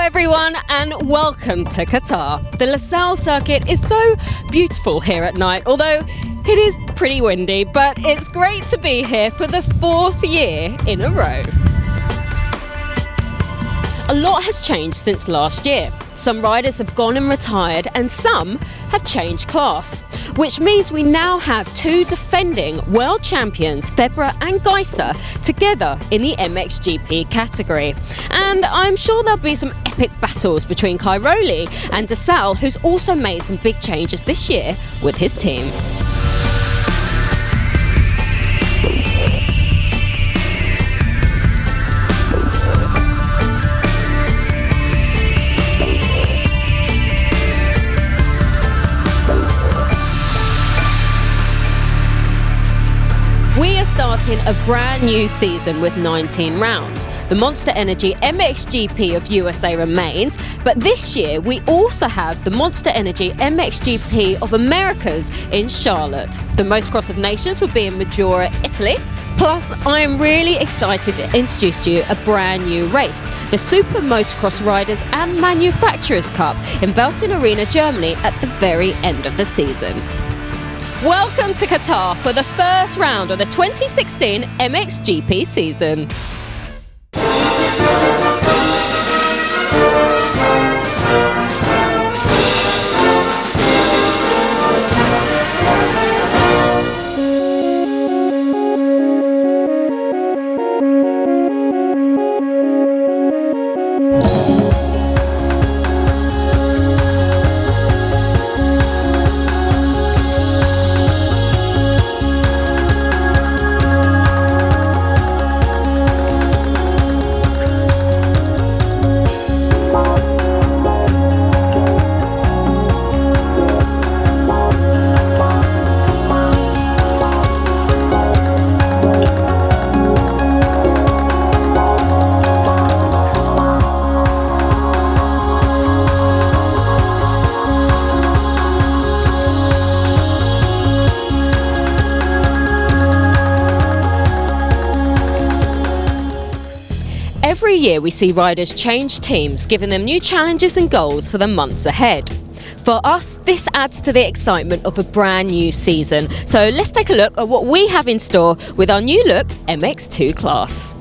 everyone, and welcome to Qatar. The LaSalle circuit is so beautiful here at night, although it is pretty windy, but it's great to be here for the 4th year in a row. A lot has changed since last year. Some riders have gone and retired, and some have changed class, which means we now have two defending world champions, Febvre and Geiser, together in the MXGP category. And I'm sure there'll be some epic battles between Cairoli and DeSalle, who's also made some big changes this year with his team. We are starting a brand new season with 19 rounds. The Monster Energy MXGP of USA remains, but this year we also have the Monster Energy MXGP of Americas in Charlotte. The Motocross of Nations will be in Maggiore, Italy. Plus, I am really excited to introduce to you a brand new race, the Super Motocross Riders and Manufacturers Cup in Velten Arena, Germany at the very end of the season. Welcome to Qatar for the first round of the 2016 MXGP season. Every year we see riders change teams, giving them new challenges and goals for the months ahead. For us, this adds to the excitement of a brand new season. So let's take a look at what we have in store with our new look MX2 class.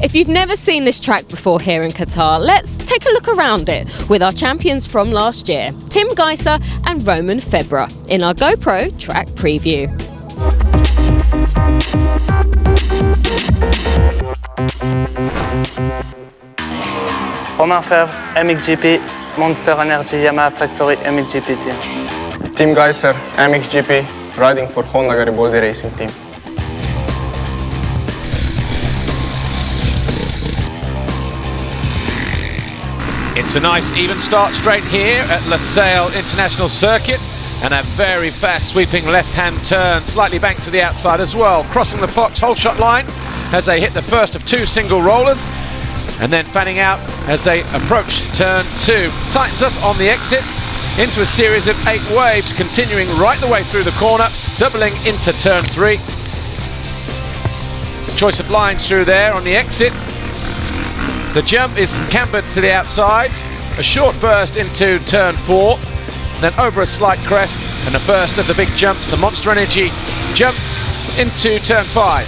If you've never seen this track before here in Qatar, let's take a look around it with our champions from last year, Tim Geiser and Roman Febvre, in our GoPro track preview. Romain Febvre, MXGP, Monster Energy Yamaha Factory MXGP team. Team Geyser, MXGP, riding for Honda Garibaldi Racing Team. It's a nice even start straight here at Losail International Circuit, and a very fast sweeping left-hand turn, slightly banked to the outside as well, crossing the Fox hole shot line as they hit the first of 2 single rollers, and then fanning out as they approach turn 2. Tightens up on the exit into a series of 8 waves, continuing right the way through the corner, doubling into turn 3. Choice of lines through there on the exit. The jump is cambered to the outside, a short burst into turn 4, then over a slight crest, and the first of the big jumps, the Monster Energy jump into turn 5.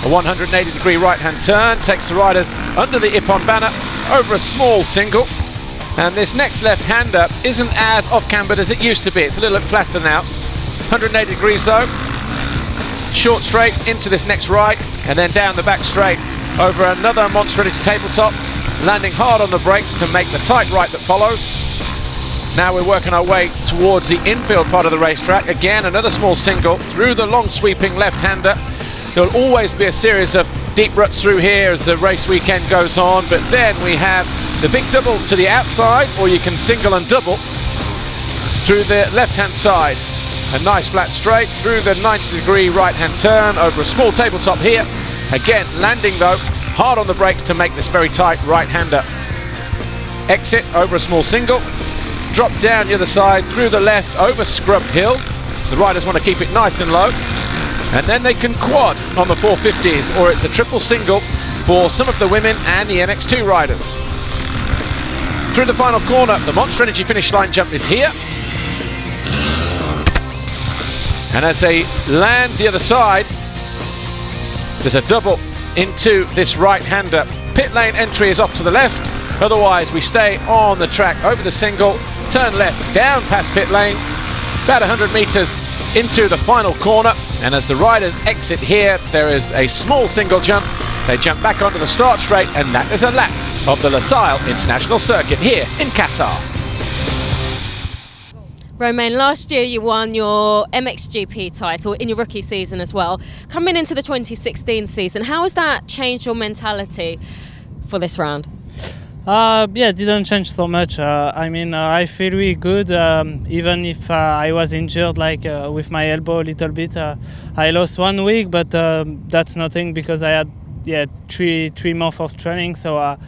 A 180-degree right-hand turn takes the riders under the Ippon banner, over a small single, and this next left-hander isn't as off-cambered as it used to be. It's a little bit flatter now. 180 degrees though. Short straight into this next right, and then down the back straight over another Monster Energy tabletop, landing hard on the brakes to make the tight right that follows. Now we're working our way towards the infield part of the racetrack. Again, another small single through the long sweeping left-hander. There'll always be a series of deep ruts through here as the race weekend goes on, but then we have the big double to the outside, or you can single and double through the left-hand side. A nice flat straight through the 90-degree right-hand turn over a small tabletop here. Again, landing though hard on the brakes to make this very tight right-hander. Exit over a small single, drop down the other side through the left over Scrub Hill. The riders want to keep it nice and low, and then they can quad on the 450s, or it's a triple single for some of the women and the MX2 riders. Through the final corner, the Monster Energy finish line jump is here, and as they land the other side, there's a double into this right-hander. Pit lane entry is off to the left, otherwise we stay on the track over the single, turn left down past pit lane, about 100 meters into the final corner, and as the riders exit here, there is a small single jump. They jump back onto the start straight, and that is a lap of the Losail International Circuit here in Qatar. Romain, last year you won your MXGP title in your rookie season as well. Coming into the 2016 season, how has that changed your mentality for this round? Yeah, it didn't change so much. I feel really good, even if I was injured, with my elbow a little bit. I lost 1 week, but that's nothing because I had three months of training. So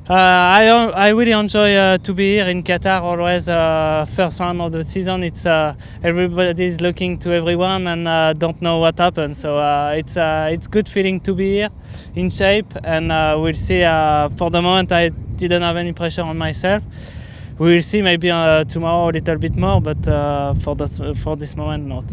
I really enjoy to be here in Qatar. Always first round of the season. It's everybody's looking to everyone and don't know what happened. So it's good feeling to be here, in shape, and we'll see. For the moment, I didn't have any pressure on myself. We will see maybe tomorrow a little bit more, but for this moment, not.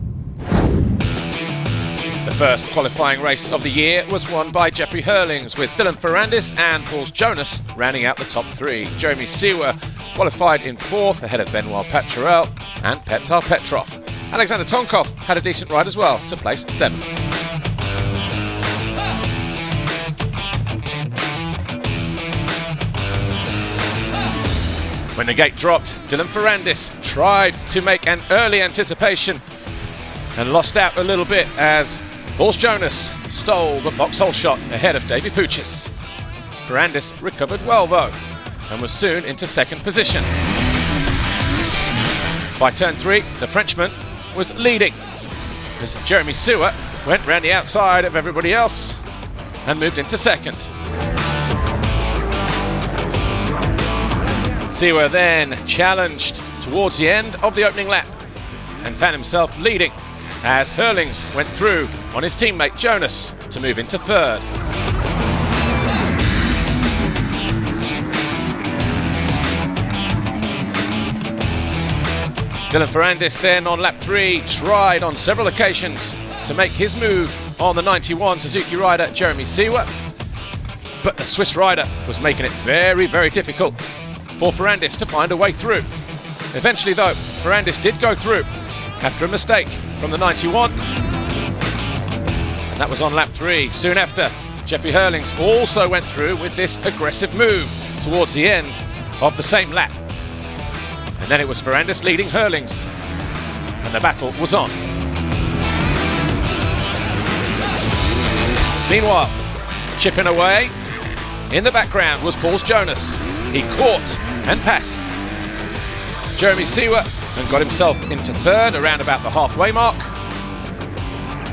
The first qualifying race of the year was won by Jeffrey Hurlings, with Dylan Ferrandis and Paul Jonas rounding out the top 3. Jeremy Siwa qualified in 4th ahead of Benoit Paturel and Petar Petrov. Alexander Tonkov had a decent ride as well to place 7th. When the gate dropped, Dylan Ferrandis tried to make an early anticipation and lost out a little bit as Paul Jonas stole the foxhole shot ahead of Davy Puchis. Ferrandis recovered well though and was soon into 2nd position. By turn 3, the Frenchman was leading as Jeremy Siwa went round the outside of everybody else and moved into 2nd. Siwa then challenged towards the end of the opening lap and found himself leading as Hurlings went through on his teammate Jonas to move into 3rd. Dylan Ferrandis then on lap 3 tried on several occasions to make his move on the 91 Suzuki rider Jeremy Siwa, but the Swiss rider was making it very, very difficult for Ferrandis to find a way through. Eventually though, Ferrandis did go through after a mistake from the 91, and that was on lap 3. Soon after, Jeffrey Hurlings also went through with this aggressive move towards the end of the same lap. And then it was Ferrandis leading Hurlings, and the battle was on. Meanwhile, chipping away, in the background was Paul Jonas. He caught and passed Jeremy Seewer and got himself into third around about the halfway mark.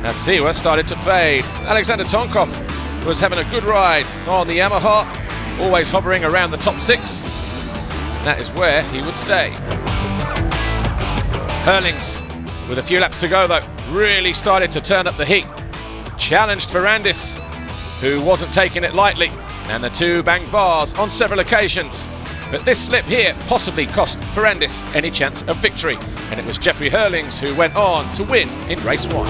As Seewer started to fade, Alexander Tonkov was having a good ride on the Yamaha, always hovering around the top 6. That is where he would stay. Hurlings, with a few laps to go though, really started to turn up the heat. Challenged Ferrandis, who wasn't taking it lightly, and the two banged bars on several occasions. But this slip here possibly cost Ferrandis any chance of victory, and it was Jeffrey Hurlings who went on to win in race 1.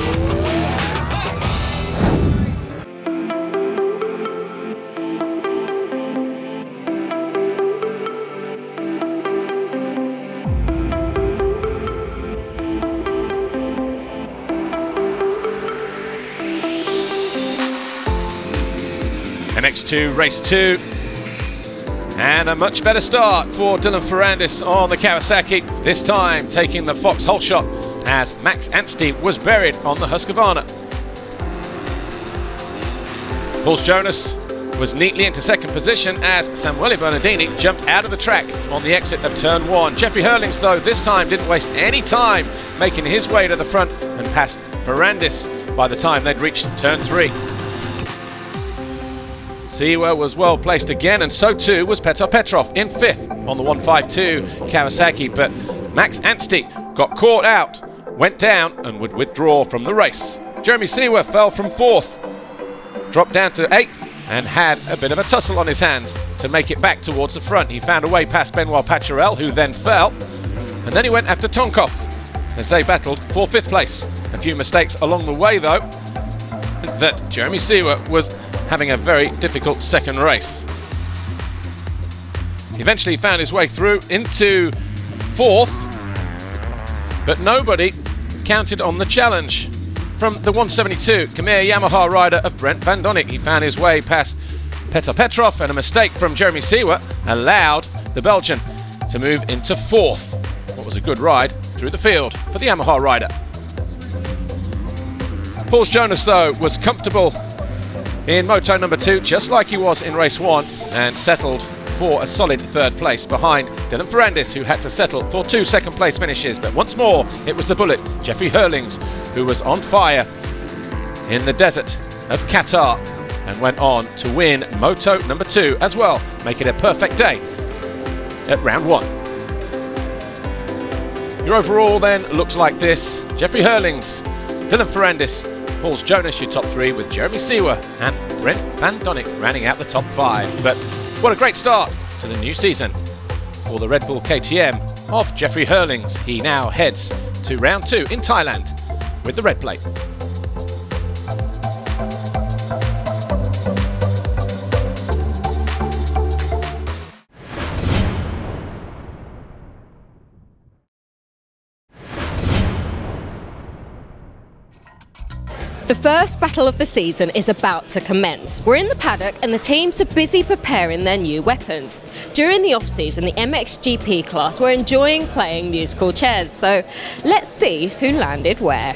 MX2 race 2, and a much better start for Dylan Ferrandis on the Kawasaki, this time taking the Fox hole shot as Max Anstey was buried on the Husqvarna. Paul Jonas was neatly into second position as Samuele Bernardini jumped out of the track on the exit of turn 1. Jeffrey Hurlings though this time didn't waste any time making his way to the front and passed Ferrandis by the time they'd reached turn 3. Seewer was well placed again, and so too was Petr Petrov in 5th on the 152 Kawasaki, but Max Anstey got caught out, went down and would withdraw from the race. Jeremy Seewer fell from 4th, dropped down to 8th and had a bit of a tussle on his hands to make it back towards the front. He found a way past Benoit Paturel, who then fell, and then he went after Tonkov as they battled for 5th place. A few mistakes along the way though, that Jeremy Seewer was having a very difficult second race. He eventually found his way through into 4th, but nobody counted on the challenge from the 172 Khmer Yamaha rider of Brent Van Donnick. He found his way past Petr Petrov, and a mistake from Jeremy Seewer allowed the Belgian to move into 4th. What was a good ride through the field for the Yamaha rider. Paul Jonas though was comfortable in moto number 2, just like he was in race 1, and settled for a solid 3rd place behind Dylan Ferrandis, who had to settle for 2 second place finishes. But once more it was the bullet, Jeffrey Hurlings, who was on fire in the desert of Qatar and went on to win moto number 2 as well, make it a perfect day at round 1. Your overall then looks like this: Jeffrey Hurlings, Dylan Ferrandis, Paul Jonas, your top 3, with Jeremy Seewer and Brent Van Donnick rounding out the top 5. But what a great start to the new season for the Red Bull KTM of Jeffrey Hurlings. He now heads to round 2 in Thailand with the red plate. The first battle of the season is about to commence. We're in the paddock and the teams are busy preparing their new weapons. During the off-season, the MXGP class were enjoying playing musical chairs, so let's see who landed where.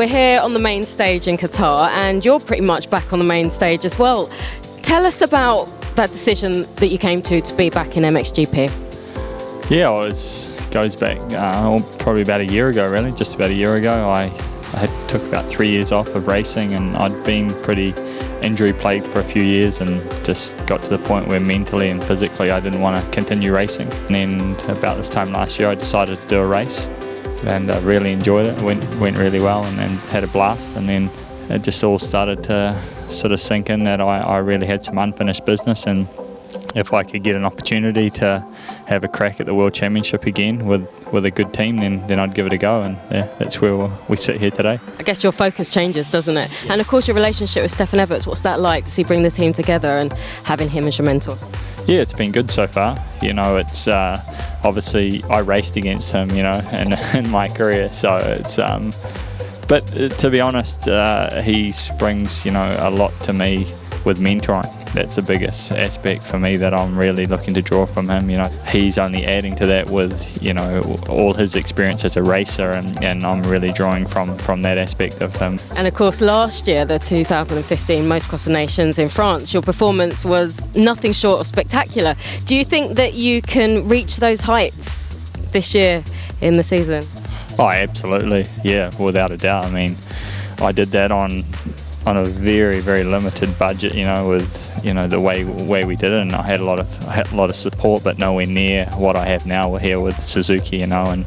we're here on the main stage in Qatar, and you're pretty much back on the main stage as well. Tell us about that decision that you came to be back in MXGP. Yeah, well, it goes back probably about a year ago, really. Just about a year ago, I took about 3 years off of racing, and I'd been pretty injury plagued for a few years, and just got to the point where mentally and physically I didn't want to continue racing. And then about this time last year, I decided to do a race, and I really enjoyed it. It went really well, and had a blast. And then it just all started to sort of sink in that I really had some unfinished business, and if I could get an opportunity to have a crack at the World Championship again with a good team, then I'd give it a go, and yeah, that's where we sit here today. I guess your focus changes, doesn't it? And of course your relationship with Stefan Everts, what's that like to see bring the team together and having him as your mentor? Yeah, it's been good so far. You know, it's obviously I raced against him, you know, in my career, so it's but to be honest, he brings, you know, a lot to me with mentoring. That's the biggest aspect for me that I'm really looking to draw from him. You know, he's only adding to that with, you know, all his experience as a racer, and I'm really drawing from that aspect of him. And of course last year, the 2015 Motocross of Nations in France, your performance was nothing short of spectacular. Do you think that you can reach those heights this year in the season? Oh, absolutely, yeah, without a doubt. I mean, I did that on a very, very limited budget, you know, with, you know, the way we did it, and I had a lot of support, but nowhere near what I have now here with Suzuki, you know, and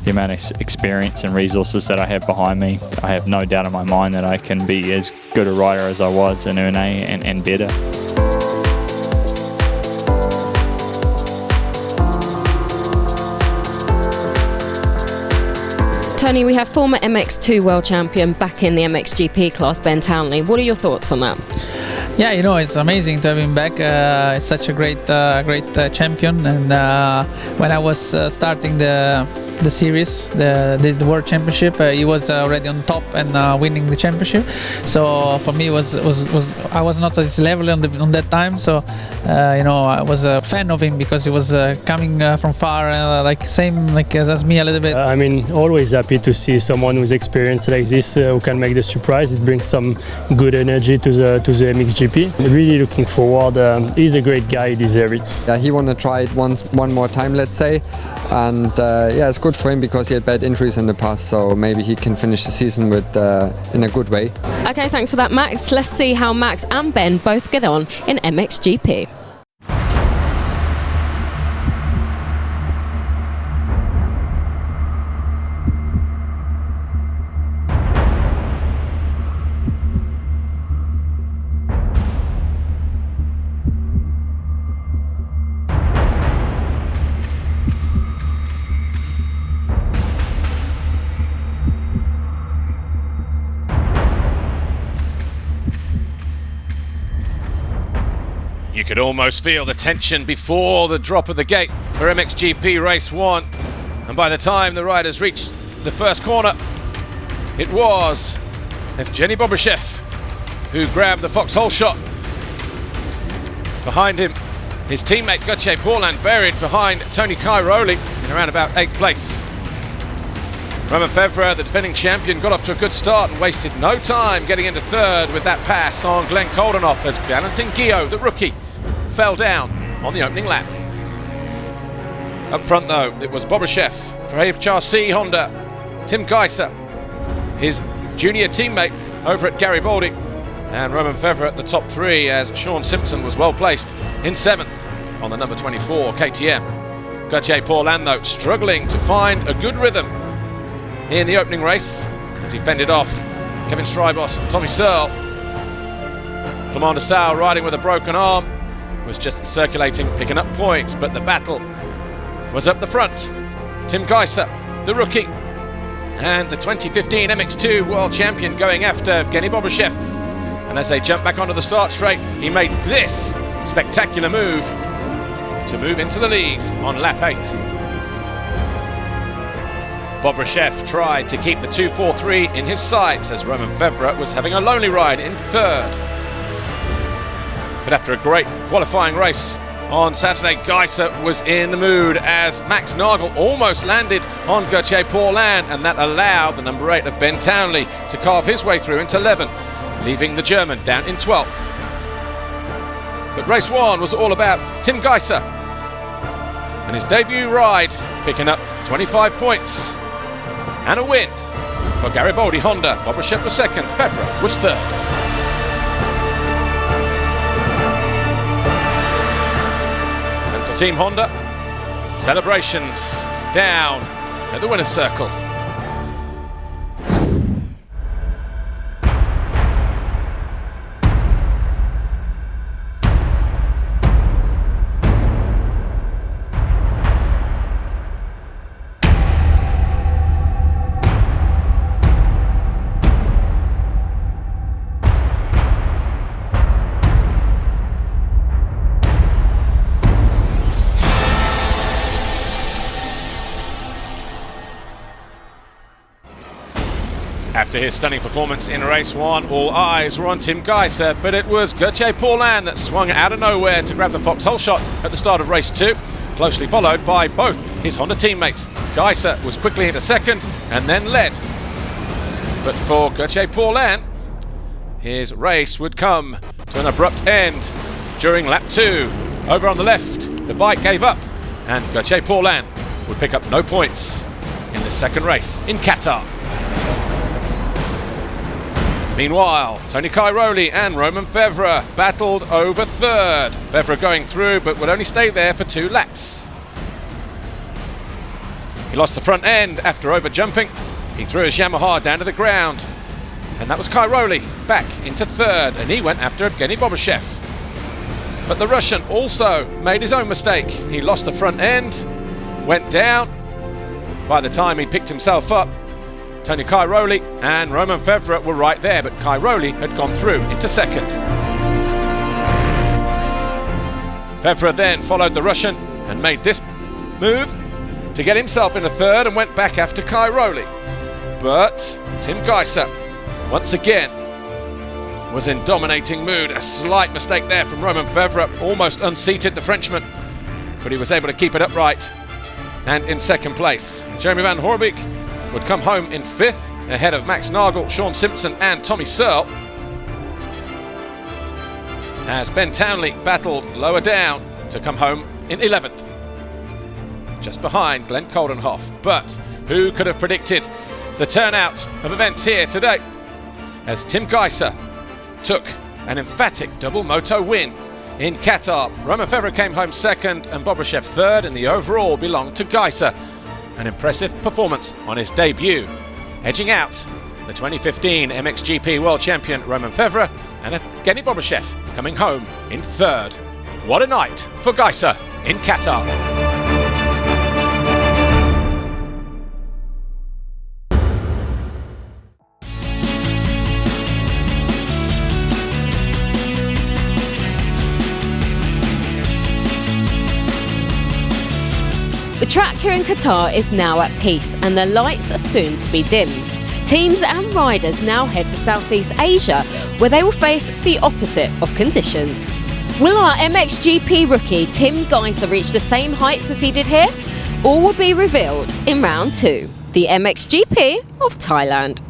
the amount of experience and resources that I have behind me. I have no doubt in my mind that I can be as good a rider as I was in ENG and better. Tony, we have former MX2 world champion back in the MXGP class, Ben Townley. What are your thoughts on that? Yeah, you know, it's amazing to have him back. He's such a great champion. And when I was starting the series, the World Championship, he was already on top and winning the championship. So for me, I was not at his level on that time. So you know, I was a fan of him because he was coming from far, same as me a little bit. I mean, always happy to see someone who's experienced like this who can make the surprise. It brings some good energy to the MXGP. Really looking forward. He's a great guy. He deserves it. Yeah, he want to try it one more time, let's say, and yeah, it's good for him because he had bad injuries in the past. So maybe he can finish the season with in a good way. Okay, thanks for that, Max. Let's see how Max and Ben both get on in MXGP. You could almost feel the tension before the drop of the gate for MXGP Race 1. And by the time the riders reached the first corner, it was Evgeny Bobryshev who grabbed the foxhole shot. Behind him, his teammate Gauthier Paulin buried behind Tony Cairoli in around about 8th place. Romain Febvre, the defending champion, got off to a good start and wasted no time getting into 3rd with that pass on Glenn Koldenoff as Valentin Guillot, the rookie, fell down on the opening lap. Up front though, it was Bobryshev for HRC Honda, Tim Geiser, his junior teammate over at Garibaldi, and Romain Febvre at the top 3 as Sean Simpson was well placed in 7th on the number 24 KTM. Gauthier Paulin though struggling to find a good rhythm in the opening race as he fended off Kevin Strybos and Tommy Searle. Clement de Saux, riding with a broken arm, was just circulating, picking up points, but the battle was up the front. Tim Geiser, the rookie, and the 2015 MX2 world champion going after Evgeny Bobryshev. And as they jump back onto the start straight, he made this spectacular move to move into the lead on lap 8. Bobryshev tried to keep the 2.43 in his sights as Romain Febvre was having a lonely ride in 3rd. But after a great qualifying race on Saturday, Geiser was in the mood as Max Nagel almost landed on Gauthier Paulin, and that allowed the number 8 of Ben Townley to carve his way through into 11th, leaving the German down in 12th. But race 1 was all about Tim Geiser and his debut ride, picking up 25 points and a win for Garibaldi Honda. Bobryshev was second, Fevre was third. And for Team Honda, celebrations down at the winner's circle. After his stunning performance in race 1, all eyes were on Tim Geiser, but it was Gauthier Paulin that swung out of nowhere to grab the foxhole shot at the start of race 2, closely followed by both his Honda teammates. Geiser was quickly into second and then led. But for Gauthier Paulin, his race would come to an abrupt end during lap 2. Over on the left, the bike gave up, and Gauthier Paulin would pick up no points in the second race in Qatar. Meanwhile, Tony Cairoli and Romain Fevre battled over third. Fevre going through, but would only stay there for 2 laps. He lost the front end after over-jumping. He threw his Yamaha down to the ground. And that was Cairoli back into third, and he went after Evgeny Bobryshev. But the Russian also made his own mistake. He lost the front end, went down. By the time he picked himself up, Tony Cairoli and Romain Fevre were right there, but Cairoli had gone through into second. Fevre then followed the Russian and made this move to get himself into third and went back after Cairoli. But Tim Geiser, once again, was in dominating mood. A slight mistake there from Romain Fevre, almost unseated the Frenchman, but he was able to keep it upright and in second place. Jeremy Van Hoorbeek would come home in 5th, ahead of Max Nagel, Sean Simpson and Tommy Searle, as Ben Townley battled lower down to come home in 11th, just behind Glenn Coldenhoff. But who could have predicted the turnout of events here today, as Tim Geiser took an emphatic double moto win in Qatar. Romain Fevre came home second and Bobryshev third, and the overall belonged to Geiser. An impressive performance on his debut, edging out the 2015 MXGP World Champion Romain Fevre and Evgeny Bobryshev coming home in third. What a night for Geiser in Qatar. The track here in Qatar is now at peace and the lights are soon to be dimmed. Teams and riders now head to Southeast Asia, where they will face the opposite of conditions. Will our MXGP rookie Tim Geiser reach the same heights as he did here? All will be revealed in round 2, the MXGP of Thailand.